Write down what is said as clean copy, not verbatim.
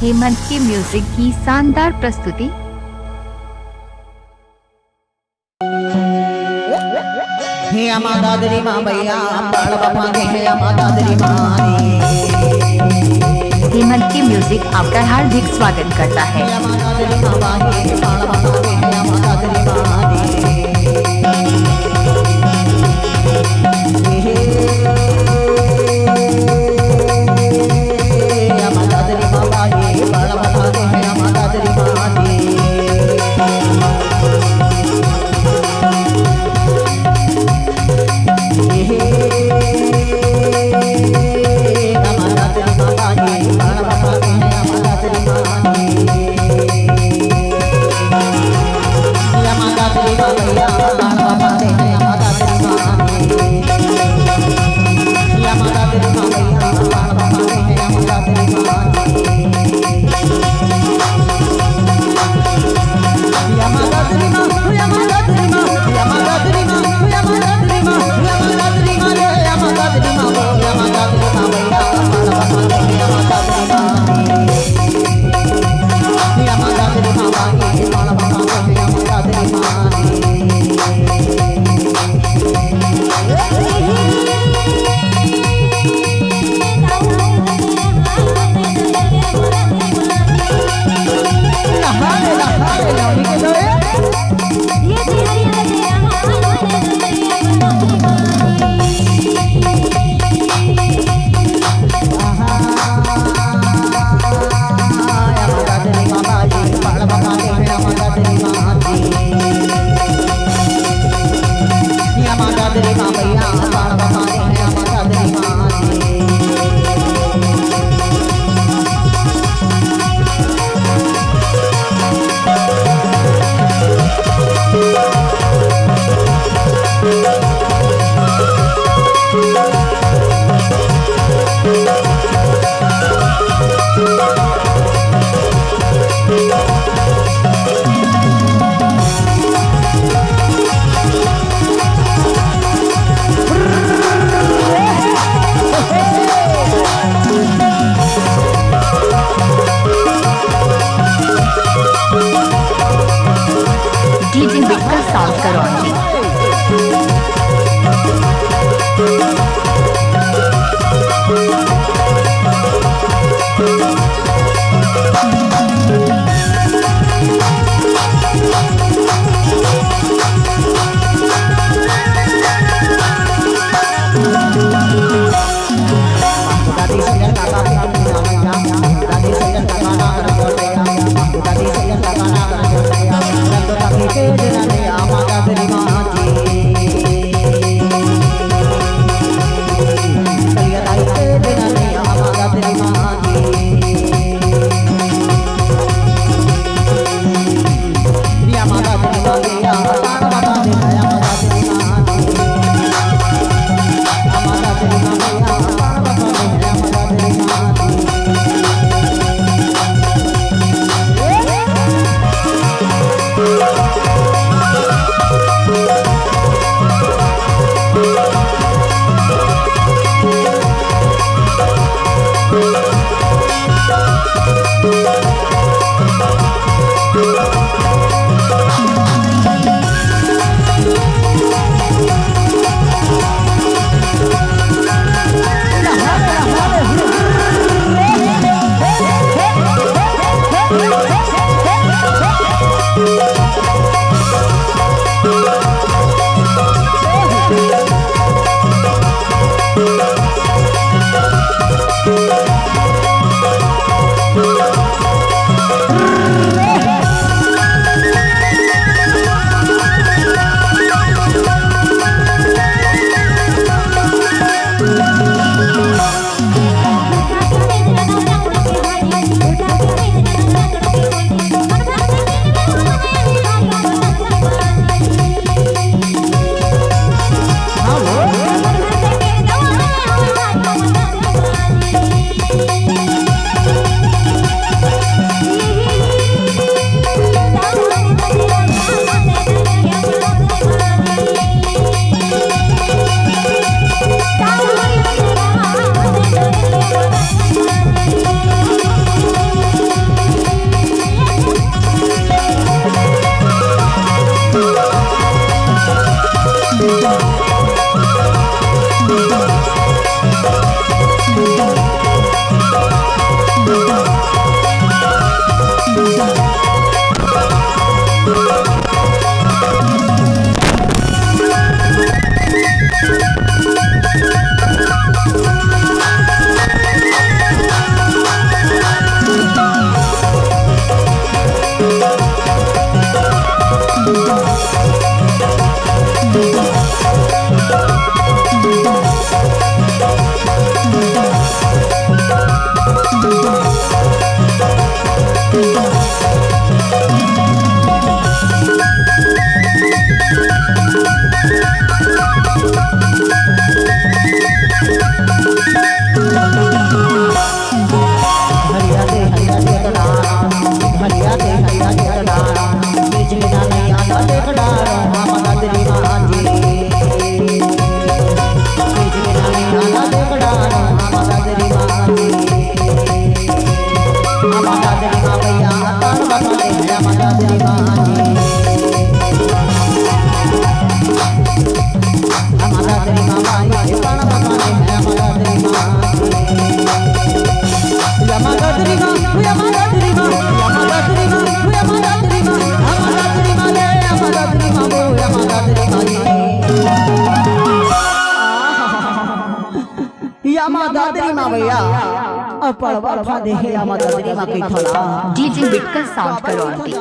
हेमंत की म्यूजिक की शानदार प्रस्तुति। हे अमा दादरी माँ भैया बाल बाबा के हे अमा दादरी माँ हेमंत की म्यूजिक आपका हार्दिक स्वागत करता है। हे अमा दादरी माँ बाहे बाल बाबा के हे अमा दादरी माँ अमा दादरी माँ बाहे बाल बाबा के हे अमा दादरी माँ भैया देखड़ा बीच में डाले आधा देखड़ा मामा दादरी माँ जी बीच में डाले आधा देखड़ा मामा दादरी माँ जी मामा दादरी माँ भैया तान बताते हैं मामा दादरी माँ जी मामा दादरी माँ भैया तान बताते हैं मामा दादरी माँ मामा दादरी माँ मामा दादरी माँ मामा दादरी माँ मामा दादरी माँ मामा दादरी माँ ले मामा दादरी माँ वो मामा दादरी माँ ये मामा दादरी माँ भैया अब पड़वा खा दे मामा दादरी माँ की थोड़ा डीजे बिटकल साउंड करो आंटी।